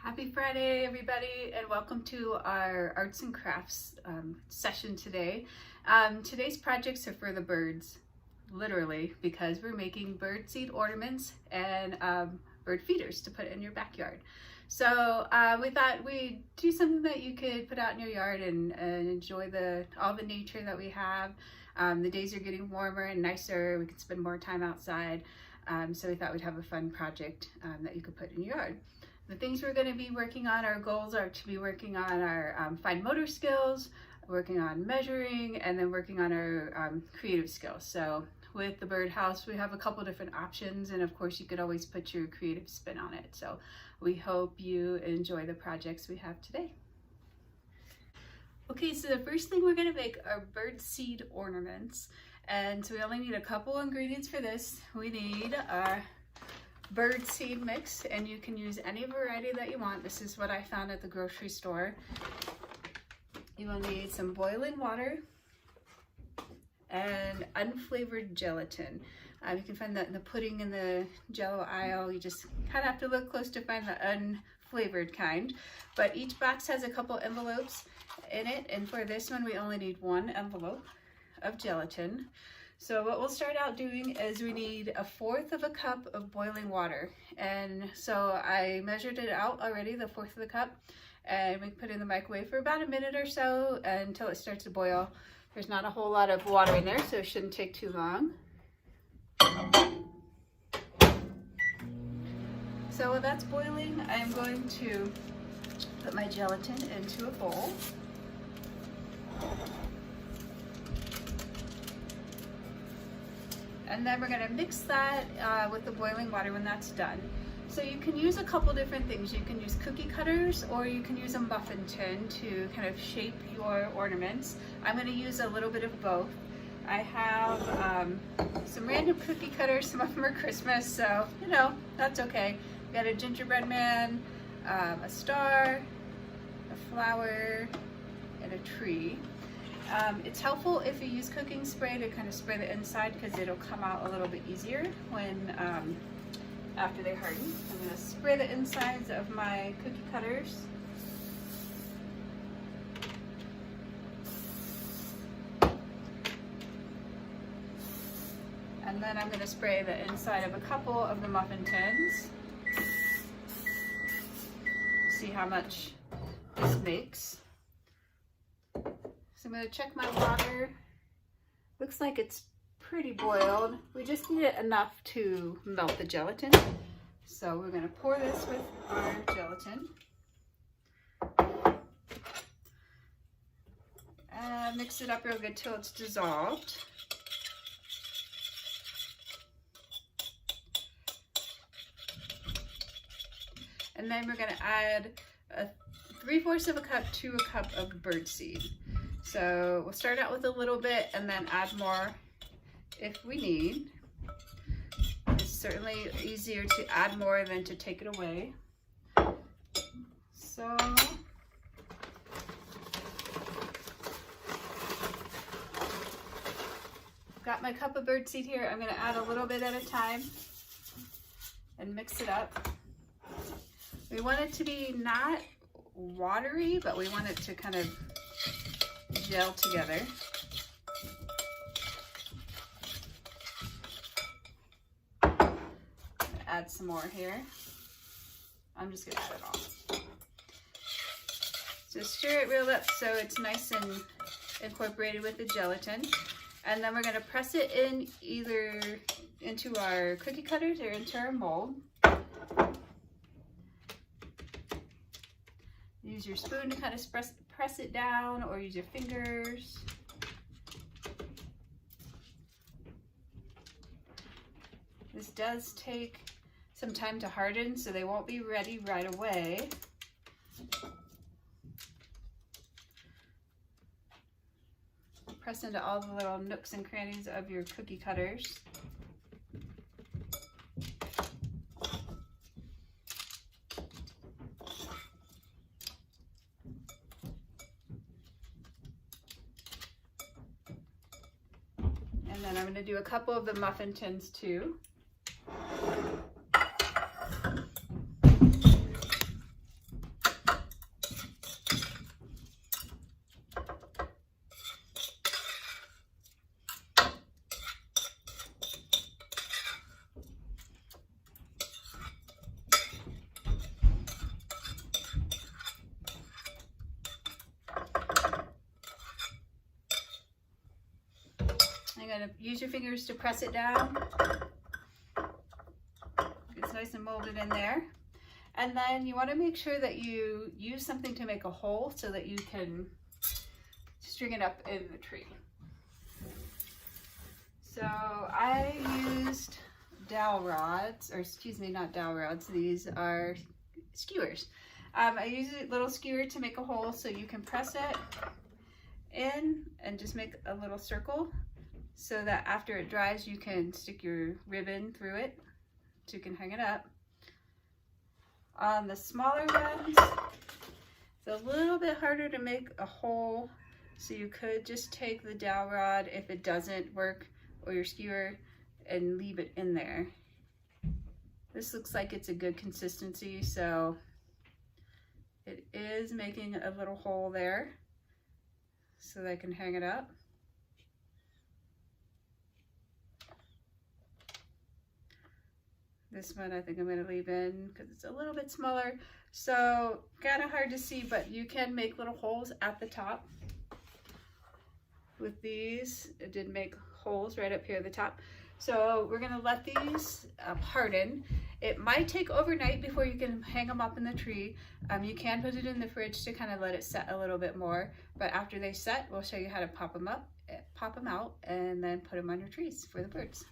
Happy Friday, everybody, and welcome to our arts and crafts session today. Today's projects are for the birds, literally, because we're making bird seed ornaments and bird feeders to put in your backyard. So we thought we'd do something that you could put out in your yard and enjoy all the nature that we have. The days are getting warmer and nicer. We can spend more time outside. So we thought we'd have a fun project that you could put in your yard. The things we're going to be working on, our goals are to be working on our fine motor skills, working on measuring, and then working on our creative skills. So with the birdhouse, we have a couple different options, and of course you could always put your creative spin on it. So we hope you enjoy the projects we have today. Okay, so the first thing we're going to make are bird seed ornaments. And so we only need a couple ingredients for this. We need our bird seed mix, and you can use any variety that you want. This is what I found at the grocery store. You will need some boiling water and unflavored gelatin. You can find that in the pudding in the Jello aisle. You just kind of have to look close to find the unflavored kind. But each box has a couple envelopes in it, and for this one we only need one envelope of gelatin. So what we'll start out doing is we need 1/4 cup of boiling water. And so I measured it out already, the 1/4 cup, and we put it in the microwave for about a minute or so until it starts to boil. There's not a whole lot of water in there, so it shouldn't take too long. So while that's boiling, I'm going to put my gelatin into a bowl. And then we're going to mix that with the boiling water when that's done. So you can use a couple different things. You can use cookie cutters, or you can use a muffin tin to kind of shape your ornaments. I'm going to use a little bit of both. I have some random cookie cutters. Some of them are Christmas, so you know, that's okay. We got a gingerbread man, a star, a flower, and a tree. It's helpful if you use cooking spray to kind of spray the inside, because it'll come out a little bit easier when after they harden. I'm going to spray the insides of my cookie cutters. And then I'm going to spray the inside of a couple of the muffin tins. See how much this makes. So I'm going to check my water. Looks like it's pretty boiled. We just need it enough to melt the gelatin. So we're going to pour this with our gelatin. And mix it up real good till it's dissolved. And then we're going to add 3/4 cup to a cup of bird seed. So we'll start out with a little bit and then add more if we need. It's certainly easier to add more than to take it away. So got my cup of bird seed here. I'm going to add a little bit at a time and mix it up. We want it to be not watery, but we want it to kind of gel together. Add some more here. I'm just gonna add it all. So stir it real up so it's nice and incorporated with the gelatin. And then we're gonna press it in either into our cookie cutters or into our mold. Use your spoon to kind of press it down, or use your fingers. This does take some time to harden, so they won't be ready right away. Press into all the little nooks and crannies of your cookie cutters. And then I'm going to do a couple of the muffin tins too. kind of use your fingers to press it down. It's nice and molded in there. And then you want to make sure that you use something to make a hole so that you can string it up in the tree. So I used dowel rods, or excuse me, not dowel rods, these are skewers. I use a little skewer to make a hole so you can press it in and just make a little circle so that after it dries you can stick your ribbon through it so you can hang it up. On the smaller ones, it's a little bit harder to make a hole, so you could just take the dowel rod if it doesn't work, or your skewer, and leave it in there. This looks like it's a good consistency, so it is making a little hole there so that I can hang it up. This one I think I'm going to leave in because it's a little bit smaller, so kind of hard to see, but you can make little holes at the top. With these, it did make holes right up here at the top. So we're going to let these harden. It might take overnight before you can hang them up in the tree. You can put it in the fridge to kind of let it set a little bit more, but after they set, we'll show you how to pop them out, and then put them on your trees for the birds.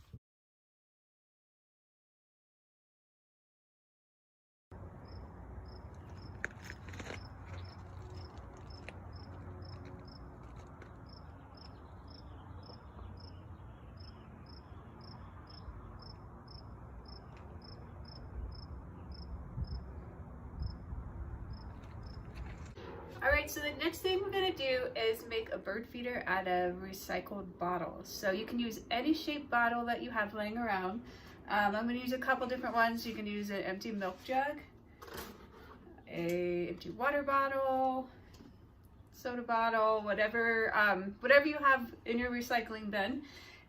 Alright, so the next thing we're going to do is make a bird feeder out of recycled bottles. So you can use any shaped bottle that you have laying around. I'm going to use a couple different ones. You can use an empty milk jug, an empty water bottle, soda bottle, whatever you have in your recycling bin.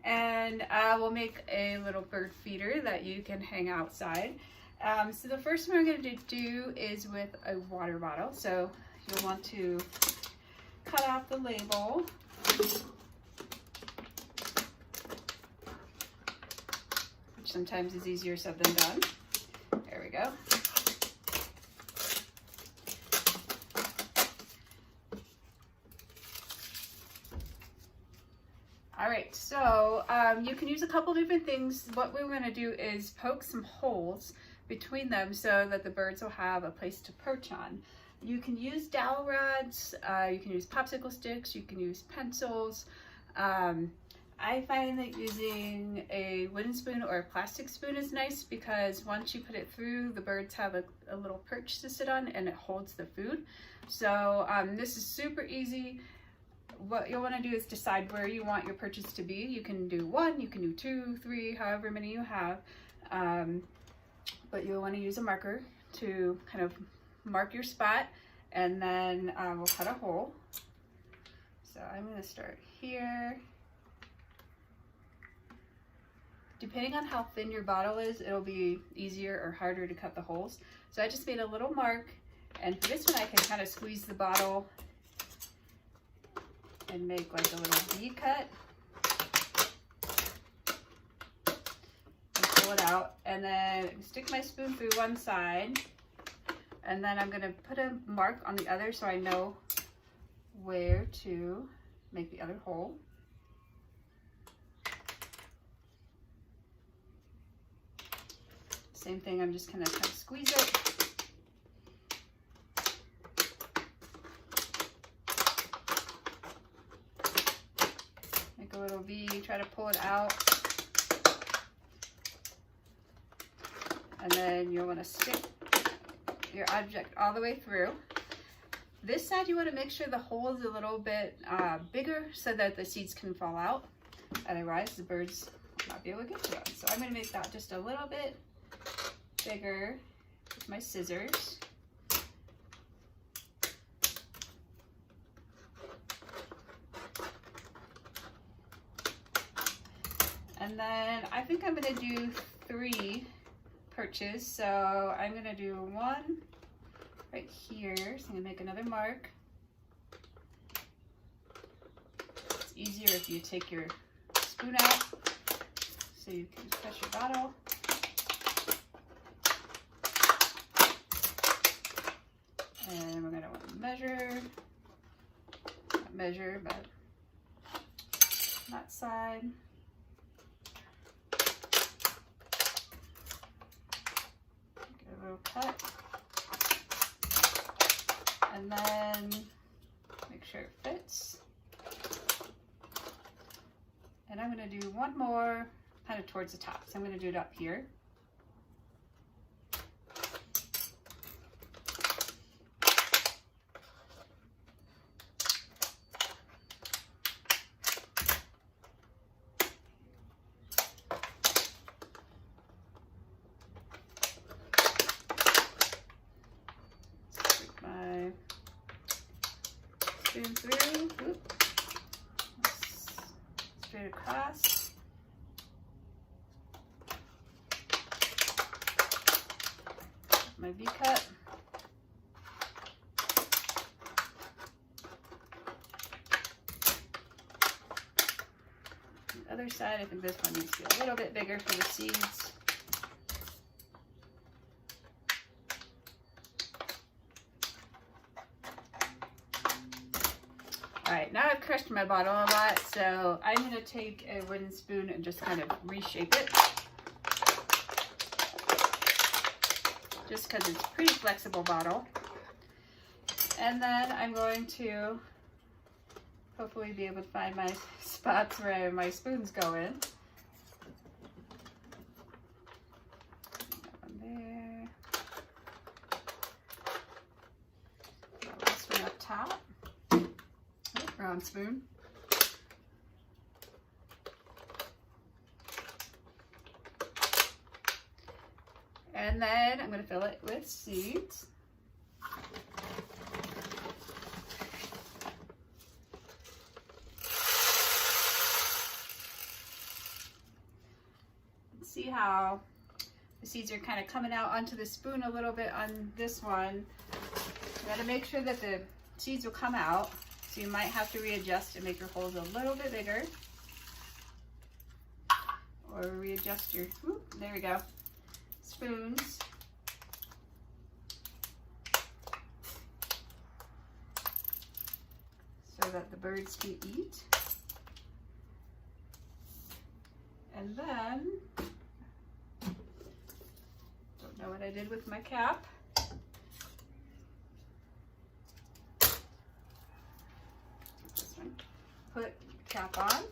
And we'll make a little bird feeder that you can hang outside. So the first one we're going to do is with a water bottle. So you'll want to cut off the label. Which sometimes is easier said than done. There we go. Alright, so you can use a couple different things. What we're going to do is poke some holes between them so that the birds will have a place to perch on. You can use dowel rods, you can use popsicle sticks, you can use pencils. I find that using a wooden spoon or a plastic spoon is nice because once you put it through, the birds have a little perch to sit on and it holds the food. So this is super easy. What you'll want to do is decide where you want your perches to be. You can do 1, you can do 2, 3, however many you have. But you'll want to use a marker to kind of mark your spot, and then we'll cut a hole. So I'm going to start here. Depending on how thin your bottle is, it'll be easier or harder to cut the holes. So I just made a little mark, and for this one I can kind of squeeze the bottle and make like a little V cut and pull it out, and then stick my spoon through one side. And then I'm going to put a mark on the other so I know where to make the other hole. Same thing, I'm just going to kind of squeeze it. Make a little V, try to pull it out. And then you'll want to stick your object all the way through. This side you want to make sure the hole is a little bit bigger so that the seeds can fall out. Otherwise the birds will not be able to get to them. So I'm going to make that just a little bit bigger with my scissors. And then I think I'm going to do 3 perches. So I'm going to do 1 right here. So I'm going to make another mark. It's easier if you take your spoon out so you can press your bottle. And we're going to want to measure, not measure, but that side. Get a little cut. And then make sure it fits. And I'm going to do one more kind of towards the top. So I'm going to do it up here. Spoon through, straight across. My V-cut. The other side, I think this one needs to be a little bit bigger for the seeds. All right, now I've crushed my bottle a lot, so I'm going to take a wooden spoon and just kind of reshape it. Just because it's a pretty flexible bottle. And then I'm going to hopefully be able to find my spots where my spoons go in. That one there. This one up top. Round spoon. And then I'm going to fill it with seeds. See how the seeds are kind of coming out onto the spoon a little bit on this one. You got to make sure that the seeds will come out. So you might have to readjust and make your holes a little bit bigger. Or readjust your, there we go, spoons. So that the birds can eat. And then, don't know what I did with my cap. Put cap on,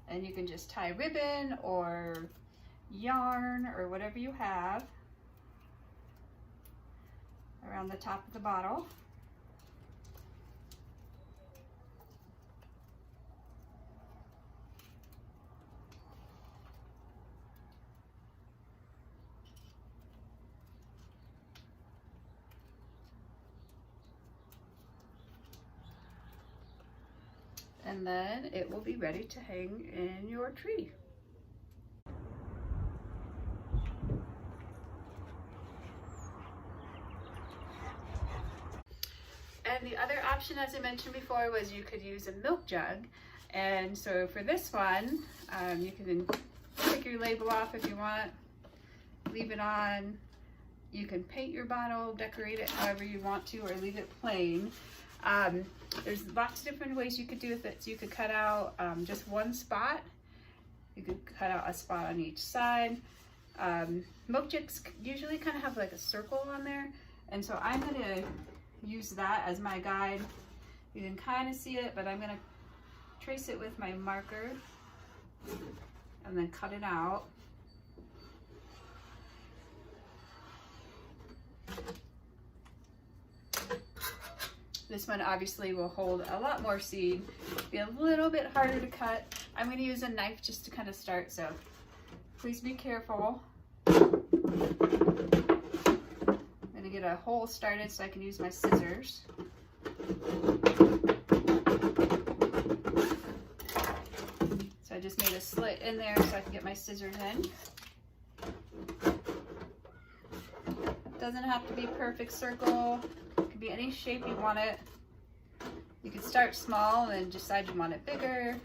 and you can just tie ribbon or yarn or whatever you have around the top of the bottle. And then it will be ready to hang in your tree. And the other option, as I mentioned before, was you could use a milk jug. And so for this one, you can take your label off if you want, leave it on. You can paint your bottle, decorate it however you want to, or leave it plain. There's lots of different ways you could do it. So you could cut out just one spot. You could cut out a spot on each side. Milk jugs usually kind of have like a circle on there. And so I'm going to use that as my guide. You can kind of see it, but I'm going to trace it with my marker and then cut it out. This one obviously will hold a lot more seed, be a little bit harder to cut. I'm going to use a knife just to kind of start, so please be careful. I'm going to get a hole started so I can use my scissors. So I just made a slit in there so I can get my scissors in. Doesn't have to be a perfect circle. It could be any shape you want it. You can start small and then decide you want it bigger.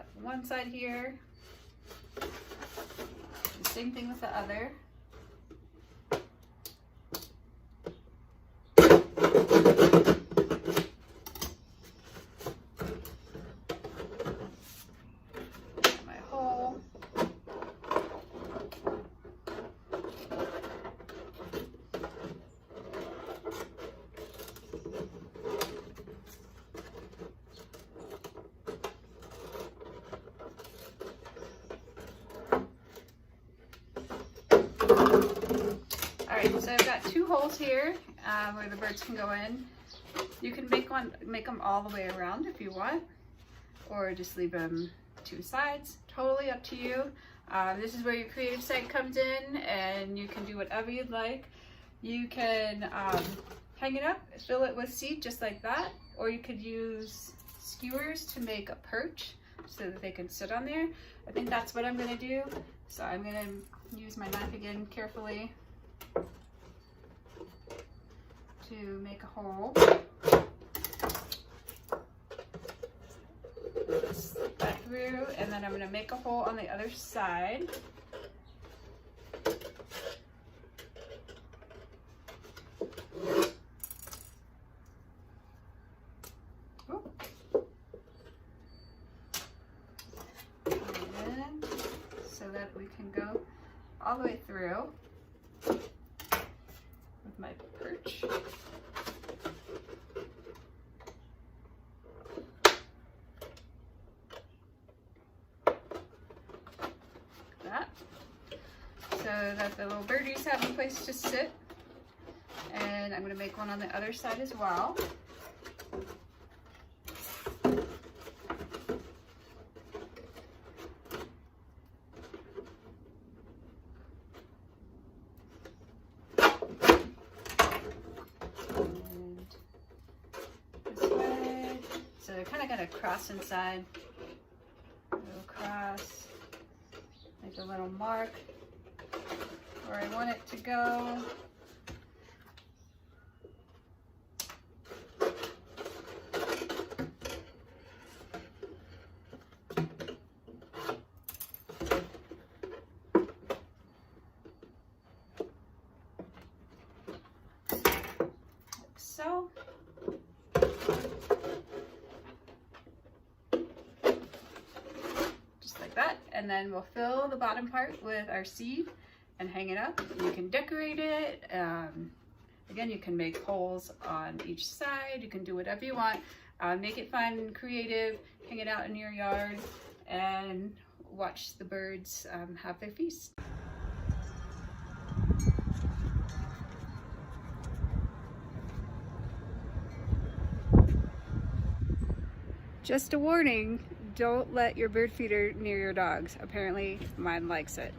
got one side here. The same thing with the other. My hole. So I've got two holes here where the birds can go in. You can make them all the way around if you want, or just leave them two sides. Totally up to you. This is where your creative side comes in, and you can do whatever you'd like. You can hang it up, fill it with seed just like that, or you could use skewers to make a perch so that they can sit on there. I think that's what I'm going to do. So I'm going to use my knife again carefully to make a hole. Slip that through, and then I'm going to make a hole on the other side. And then, so that we can go all the way through with my perch. So that the little birdies have a place to sit. And I'm going to make one on the other side as well. And this way. So they're kind of going to cross inside. Go across, make a little mark where I want it to go. Like so. Just like that. And then we'll fill the bottom part with our seed and hang it up. You can decorate it. Again, you can make holes on each side. You can do whatever you want. Make it fun and creative. Hang it out in your yard and watch the birds have their feast. Just a warning, don't let your bird feeder near your dogs. Apparently mine likes it.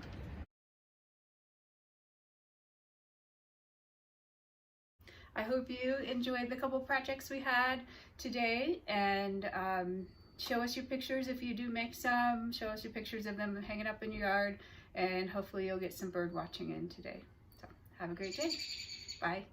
I hope you enjoyed the couple projects we had today, and show us your pictures if you do make some. Show us your pictures of them hanging up in your yard, and hopefully you'll get some bird watching in today. So have a great day. Bye.